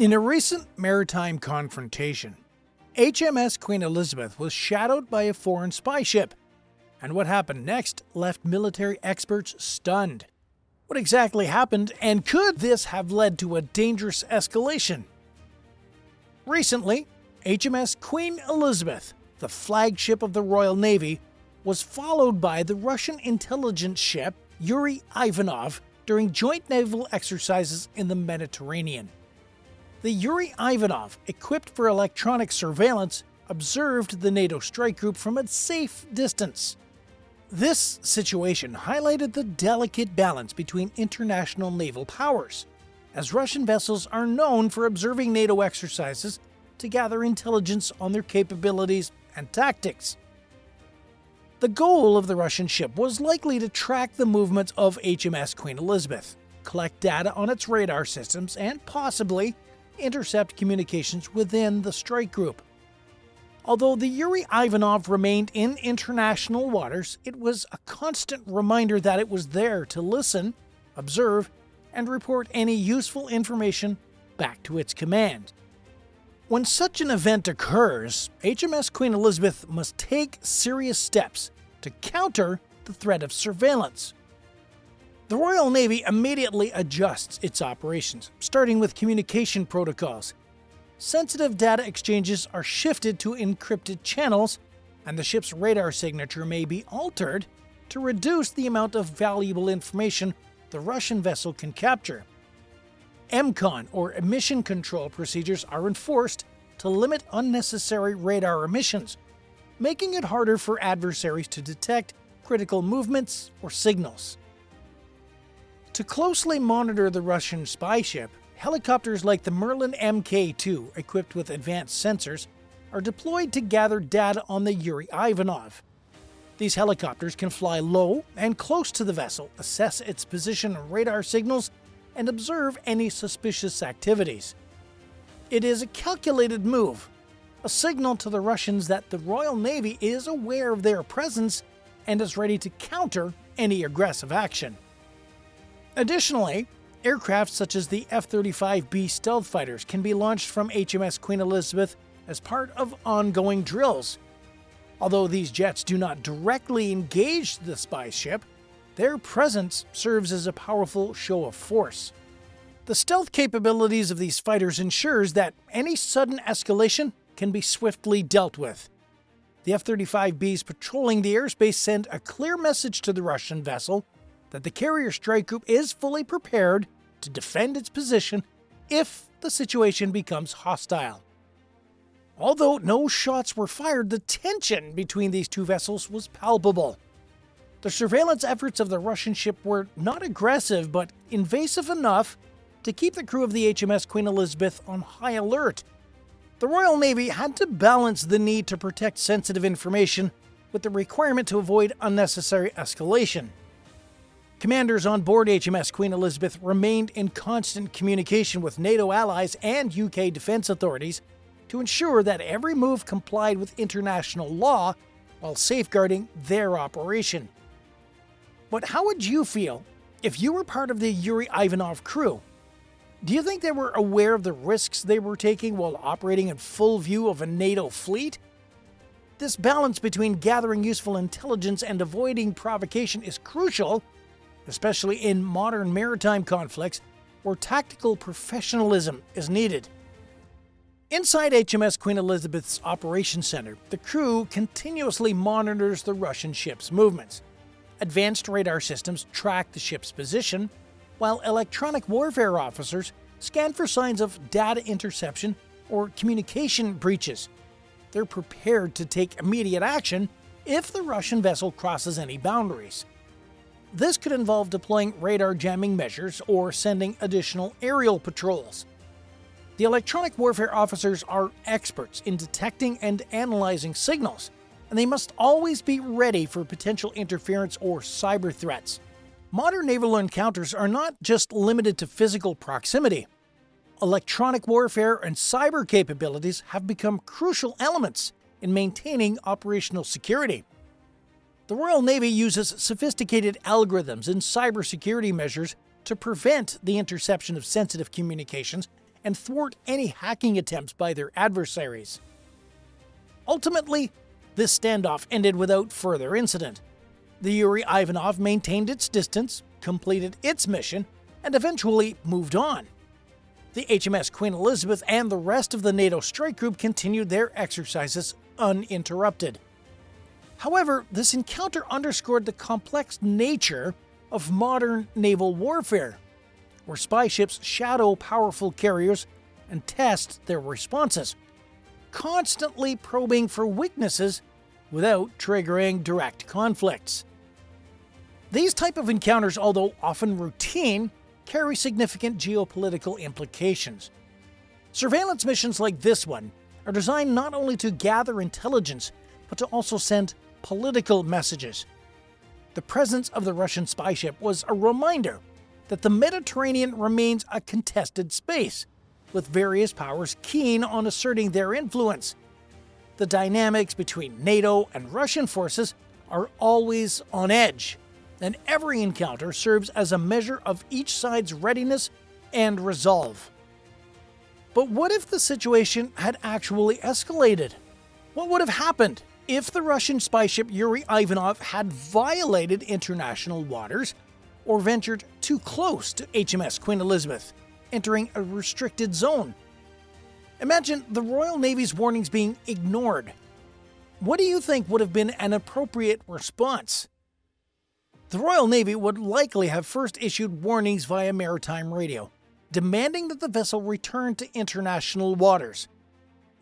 In a recent maritime confrontation, HMS Queen Elizabeth was shadowed by a foreign spy ship, and what happened next left military experts stunned. What exactly happened, and could this have led to a dangerous escalation? Recently, HMS Queen Elizabeth, the flagship of the Royal Navy, was followed by the Russian intelligence ship Yuriy Ivanov during joint naval exercises in the Mediterranean. The Yuriy Ivanov, equipped for electronic surveillance, observed the NATO strike group from a safe distance. This situation highlighted the delicate balance between international naval powers, as Russian vessels are known for observing NATO exercises to gather intelligence on their capabilities and tactics. The goal of the Russian ship was likely to track the movements of HMS Queen Elizabeth, collect data on its radar systems, and possibly intercept communications within the strike group. Although the Yuriy Ivanov remained in international waters, it was a constant reminder that it was there to listen, observe, and report any useful information back to its command. When such an event occurs, HMS Queen Elizabeth must take serious steps to counter the threat of surveillance. The Royal Navy immediately adjusts its operations, starting with communication protocols. Sensitive data exchanges are shifted to encrypted channels, and the ship's radar signature may be altered to reduce the amount of valuable information the Russian vessel can capture. EMCON, or emission control procedures, are enforced to limit unnecessary radar emissions, making it harder for adversaries to detect critical movements or signals. To closely monitor the Russian spy ship, helicopters like the Merlin Mk2, equipped with advanced sensors, are deployed to gather data on the Yuriy Ivanov. These helicopters can fly low and close to the vessel, assess its position on radar signals, and observe any suspicious activities. It is a calculated move, a signal to the Russians that the Royal Navy is aware of their presence and is ready to counter any aggressive action. Additionally, aircraft such as the F-35B stealth fighters can be launched from HMS Queen Elizabeth as part of ongoing drills. Although these jets do not directly engage the spy ship, their presence serves as a powerful show of force. The stealth capabilities of these fighters ensures that any sudden escalation can be swiftly dealt with. The F-35Bs patrolling the airspace send a clear message to the Russian vessel that the carrier strike group is fully prepared to defend its position if the situation becomes hostile. Although no shots were fired, the tension between these two vessels was palpable. The surveillance efforts of the Russian ship were not aggressive but invasive enough to keep the crew of the HMS Queen Elizabeth on high alert. The Royal Navy had to balance the need to protect sensitive information with the requirement to avoid unnecessary escalation. Commanders on board HMS Queen Elizabeth remained in constant communication with NATO allies and UK defence authorities to ensure that every move complied with international law while safeguarding their operation. But how would you feel if you were part of the Yuriy Ivanov crew? Do you think they were aware of the risks they were taking while operating in full view of a NATO fleet? This balance between gathering useful intelligence and avoiding provocation is crucial, especially in modern maritime conflicts where tactical professionalism is needed. Inside HMS Queen Elizabeth's Operations Center, the crew continuously monitors the Russian ship's movements. Advanced radar systems track the ship's position, while electronic warfare officers scan for signs of data interception or communication breaches. They're prepared to take immediate action if the Russian vessel crosses any boundaries. This could involve deploying radar jamming measures or sending additional aerial patrols. The electronic warfare officers are experts in detecting and analyzing signals, and they must always be ready for potential interference or cyber threats. Modern naval encounters are not just limited to physical proximity. Electronic warfare and cyber capabilities have become crucial elements in maintaining operational security. The Royal Navy uses sophisticated algorithms and cybersecurity measures to prevent the interception of sensitive communications and thwart any hacking attempts by their adversaries. Ultimately, this standoff ended without further incident. The Yuriy Ivanov maintained its distance, completed its mission, and eventually moved on. The HMS Queen Elizabeth and the rest of the NATO strike group continued their exercises uninterrupted. However, this encounter underscored the complex nature of modern naval warfare, where spy ships shadow powerful carriers and test their responses, constantly probing for weaknesses without triggering direct conflicts. These type of encounters, although often routine, carry significant geopolitical implications. Surveillance missions like this one are designed not only to gather intelligence, but to also send political messages. The presence of the Russian spy ship was a reminder that the Mediterranean remains a contested space, with various powers keen on asserting their influence. The dynamics between NATO and Russian forces are always on edge, and every encounter serves as a measure of each side's readiness and resolve. But what if the situation had actually escalated? What would have happened if the Russian spy ship Yuriy Ivanov had violated international waters or ventured too close to HMS Queen Elizabeth, entering a restricted zone? Imagine the Royal Navy's warnings being ignored. What do you think would have been an appropriate response? The Royal Navy would likely have first issued warnings via maritime radio, demanding that the vessel return to international waters.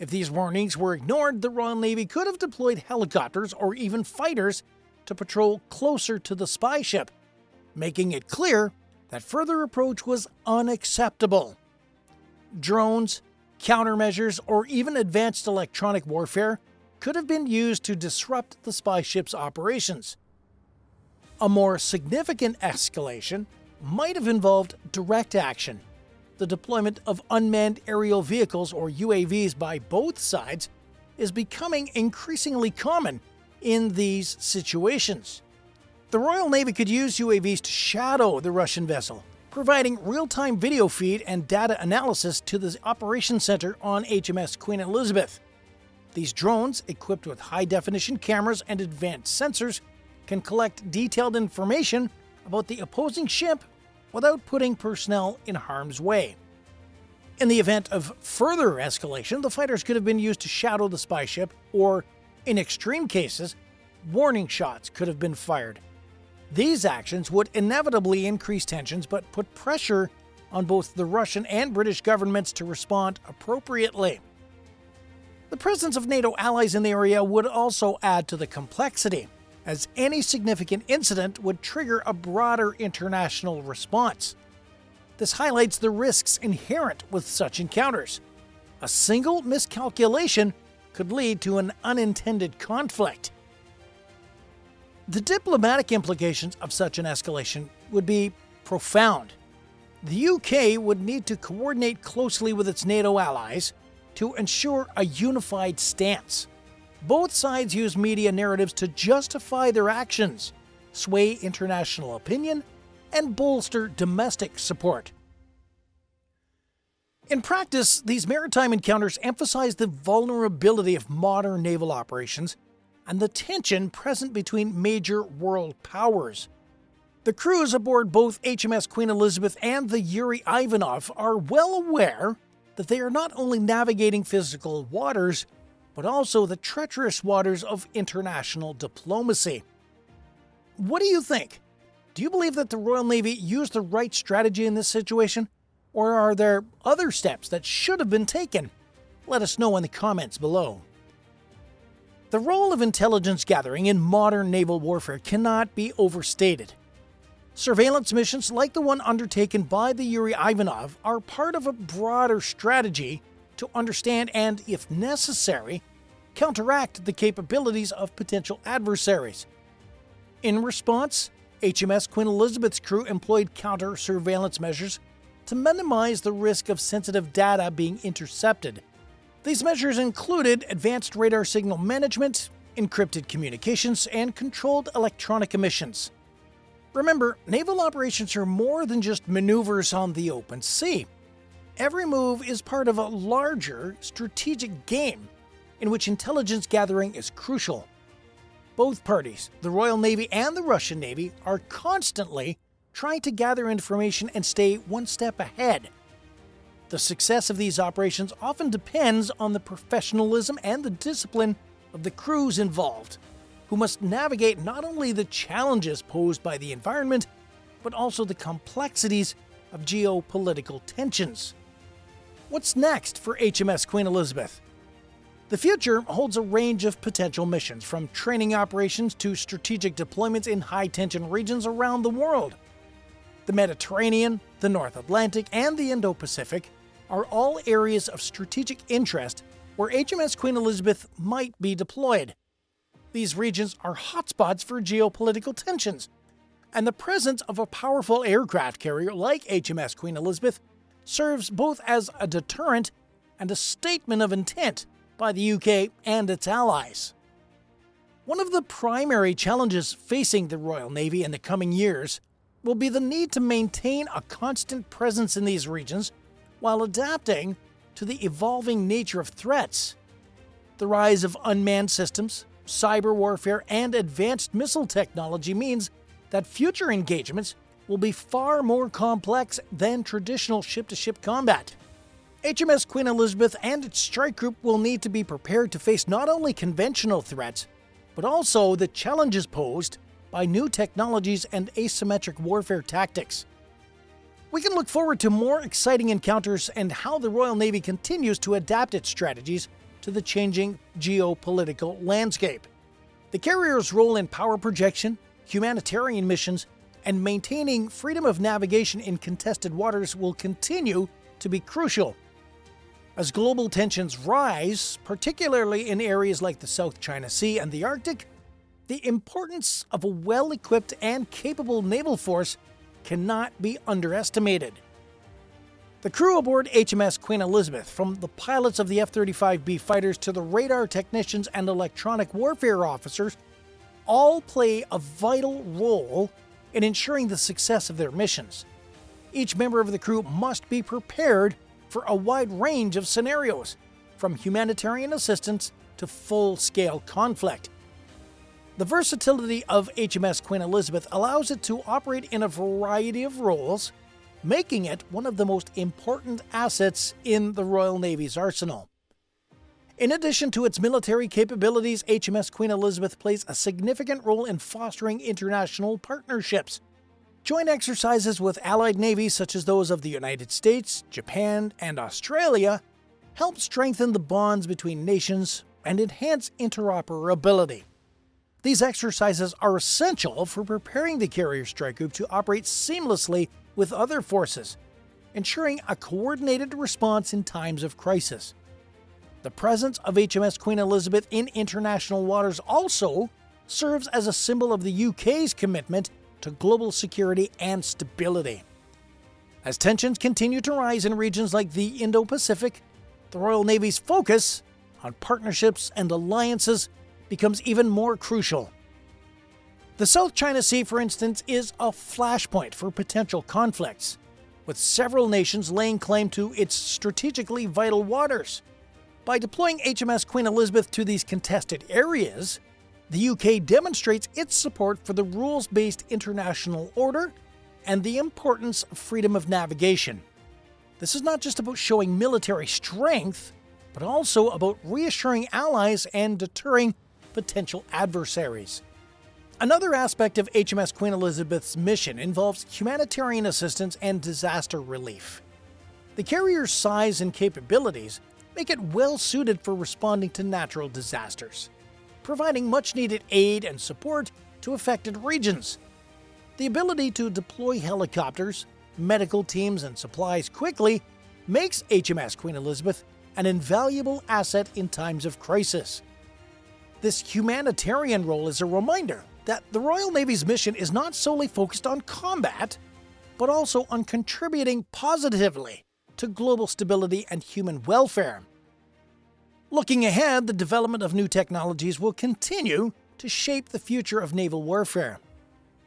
If these warnings were ignored, the Royal Navy could have deployed helicopters or even fighters to patrol closer to the spy ship, making it clear that further approach was unacceptable. Drones, countermeasures, or even advanced electronic warfare could have been used to disrupt the spy ship's operations. A more significant escalation might have involved direct action. The deployment of unmanned aerial vehicles or UAVs by both sides is becoming increasingly common in these situations. The Royal Navy could use UAVs to shadow the Russian vessel, providing real-time video feed and data analysis to the operations center on HMS Queen Elizabeth. These drones, equipped with high-definition cameras and advanced sensors, can collect detailed information about the opposing ship without putting personnel in harm's way. In the event of further escalation, the fighters could have been used to shadow the spy ship, or, in extreme cases, warning shots could have been fired. These actions would inevitably increase tensions but put pressure on both the Russian and British governments to respond appropriately. The presence of NATO allies in the area would also add to the complexity, as any significant incident would trigger a broader international response. This highlights the risks inherent with such encounters. A single miscalculation could lead to an unintended conflict. The diplomatic implications of such an escalation would be profound. The UK would need to coordinate closely with its NATO allies to ensure a unified stance. Both sides use media narratives to justify their actions, sway international opinion, and bolster domestic support. In practice, these maritime encounters emphasize the vulnerability of modern naval operations and the tension present between major world powers. The crews aboard both HMS Queen Elizabeth and the Yuriy Ivanov are well aware that they are not only navigating physical waters, but also the treacherous waters of international diplomacy. What do you think? Do you believe that the Royal Navy used the right strategy in this situation? Or are there other steps that should have been taken? Let us know in the comments below. The role of intelligence gathering in modern naval warfare cannot be overstated. Surveillance missions like the one undertaken by the Yuriy Ivanov are part of a broader strategy to understand and, if necessary, counteract the capabilities of potential adversaries. In response, HMS Queen Elizabeth's crew employed counter-surveillance measures to minimize the risk of sensitive data being intercepted. These measures included advanced radar signal management, encrypted communications, and controlled electronic emissions. Remember, naval operations are more than just maneuvers on the open sea. every move is part of a larger strategic game in which intelligence gathering is crucial. Both parties, the Royal Navy and the Russian Navy, are constantly trying to gather information and stay one step ahead. The success of these operations often depends on the professionalism and the discipline of the crews involved, who must navigate not only the challenges posed by the environment, but also the complexities of geopolitical tensions. What's next for HMS Queen Elizabeth? The future holds a range of potential missions, from training operations to strategic deployments in high-tension regions around the world. The Mediterranean, the North Atlantic, and the Indo-Pacific are all areas of strategic interest where HMS Queen Elizabeth might be deployed. These regions are hotspots for geopolitical tensions, and the presence of a powerful aircraft carrier like HMS Queen Elizabeth serves both as a deterrent and a statement of intent by the UK and its allies. One of the primary challenges facing the Royal Navy in the coming years will be the need to maintain a constant presence in these regions while adapting to the evolving nature of threats. The rise of unmanned systems, cyber warfare, and advanced missile technology means that future engagements will be far more complex than traditional ship-to-ship combat. HMS Queen Elizabeth and its strike group will need to be prepared to face not only conventional threats, but also the challenges posed by new technologies and asymmetric warfare tactics. We can look forward to more exciting encounters and how the Royal Navy continues to adapt its strategies to the changing geopolitical landscape. The carrier's role in power projection, humanitarian missions, and maintaining freedom of navigation in contested waters will continue to be crucial. As global tensions rise, particularly in areas like the South China Sea and the Arctic, the importance of a well-equipped and capable naval force cannot be underestimated. The crew aboard HMS Queen Elizabeth, from the pilots of the F-35B fighters to the radar technicians and electronic warfare officers, all play a vital role in ensuring the success of their missions. Each member of the crew must be prepared for a wide range of scenarios, from humanitarian assistance to full-scale conflict. The versatility of HMS Queen Elizabeth allows it to operate in a variety of roles, making it one of the most important assets in the Royal Navy's arsenal. In addition to its military capabilities, HMS Queen Elizabeth plays a significant role in fostering international partnerships. Joint exercises with allied navies such as those of the United States, Japan, and Australia help strengthen the bonds between nations and enhance interoperability. These exercises are essential for preparing the carrier strike group to operate seamlessly with other forces, ensuring a coordinated response in times of crisis. The presence of HMS Queen Elizabeth in international waters also serves as a symbol of the UK's commitment to global security and stability. As tensions continue to rise in regions like the Indo-Pacific, the Royal Navy's focus on partnerships and alliances becomes even more crucial. The South China Sea, for instance, is a flashpoint for potential conflicts, with several nations laying claim to its strategically vital waters. By deploying HMS Queen Elizabeth to these contested areas, the UK demonstrates its support for the rules-based international order and the importance of freedom of navigation. This is not just about showing military strength, but also about reassuring allies and deterring potential adversaries. Another aspect of HMS Queen Elizabeth's mission involves humanitarian assistance and disaster relief. The carrier's size and capabilities make it well suited for responding to natural disasters, providing much-needed aid and support to affected regions. The ability to deploy helicopters, medical teams, and supplies quickly makes HMS Queen Elizabeth an invaluable asset in times of crisis. This humanitarian role is a reminder that the Royal Navy's mission is not solely focused on combat, but also on contributing positively to global stability and human welfare. Looking ahead, the development of new technologies will continue to shape the future of naval warfare.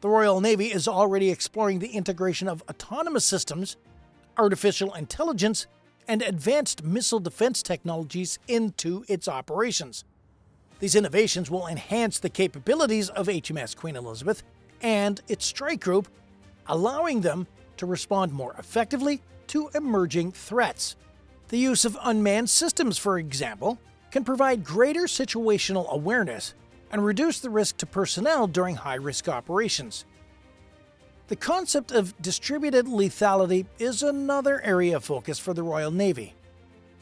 The Royal Navy is already exploring the integration of autonomous systems, artificial intelligence, and advanced missile defense technologies into its operations. These innovations will enhance the capabilities of HMS Queen Elizabeth and its strike group, allowing them to respond more effectively to emerging threats. The use of unmanned systems, for example, can provide greater situational awareness and reduce the risk to personnel during high-risk operations. The concept of distributed lethality is another area of focus for the Royal Navy.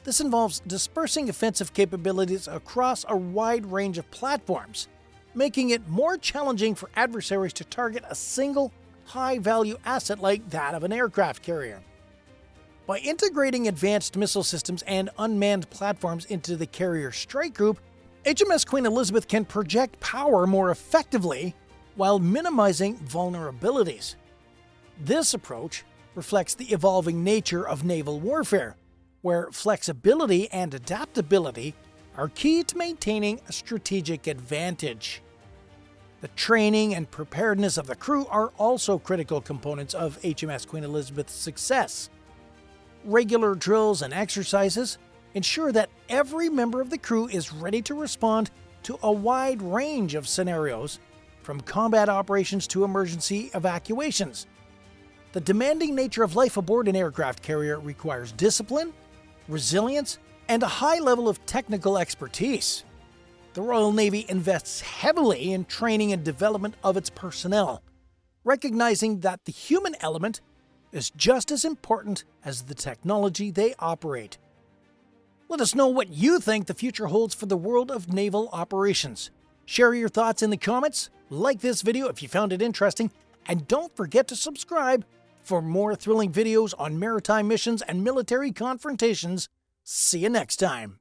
This involves dispersing offensive capabilities across a wide range of platforms, making it more challenging for adversaries to target a single, high-value asset like that of an aircraft carrier. By integrating advanced missile systems and unmanned platforms into the carrier strike group, HMS Queen Elizabeth can project power more effectively while minimizing vulnerabilities. This approach reflects the evolving nature of naval warfare, where flexibility and adaptability are key to maintaining a strategic advantage. The training and preparedness of the crew are also critical components of HMS Queen Elizabeth's success. Regular drills and exercises ensure that every member of the crew is ready to respond to a wide range of scenarios, from combat operations to emergency evacuations. The demanding nature of life aboard an aircraft carrier requires discipline, resilience, and a high level of technical expertise. The Royal Navy invests heavily in training and development of its personnel, recognizing that the human element is just as important as the technology they operate. Let us know what you think the future holds for the world of naval operations. Share your thoughts in the comments, like this video if you found it interesting, and don't forget to subscribe for more thrilling videos on maritime missions and military confrontations. See you next time.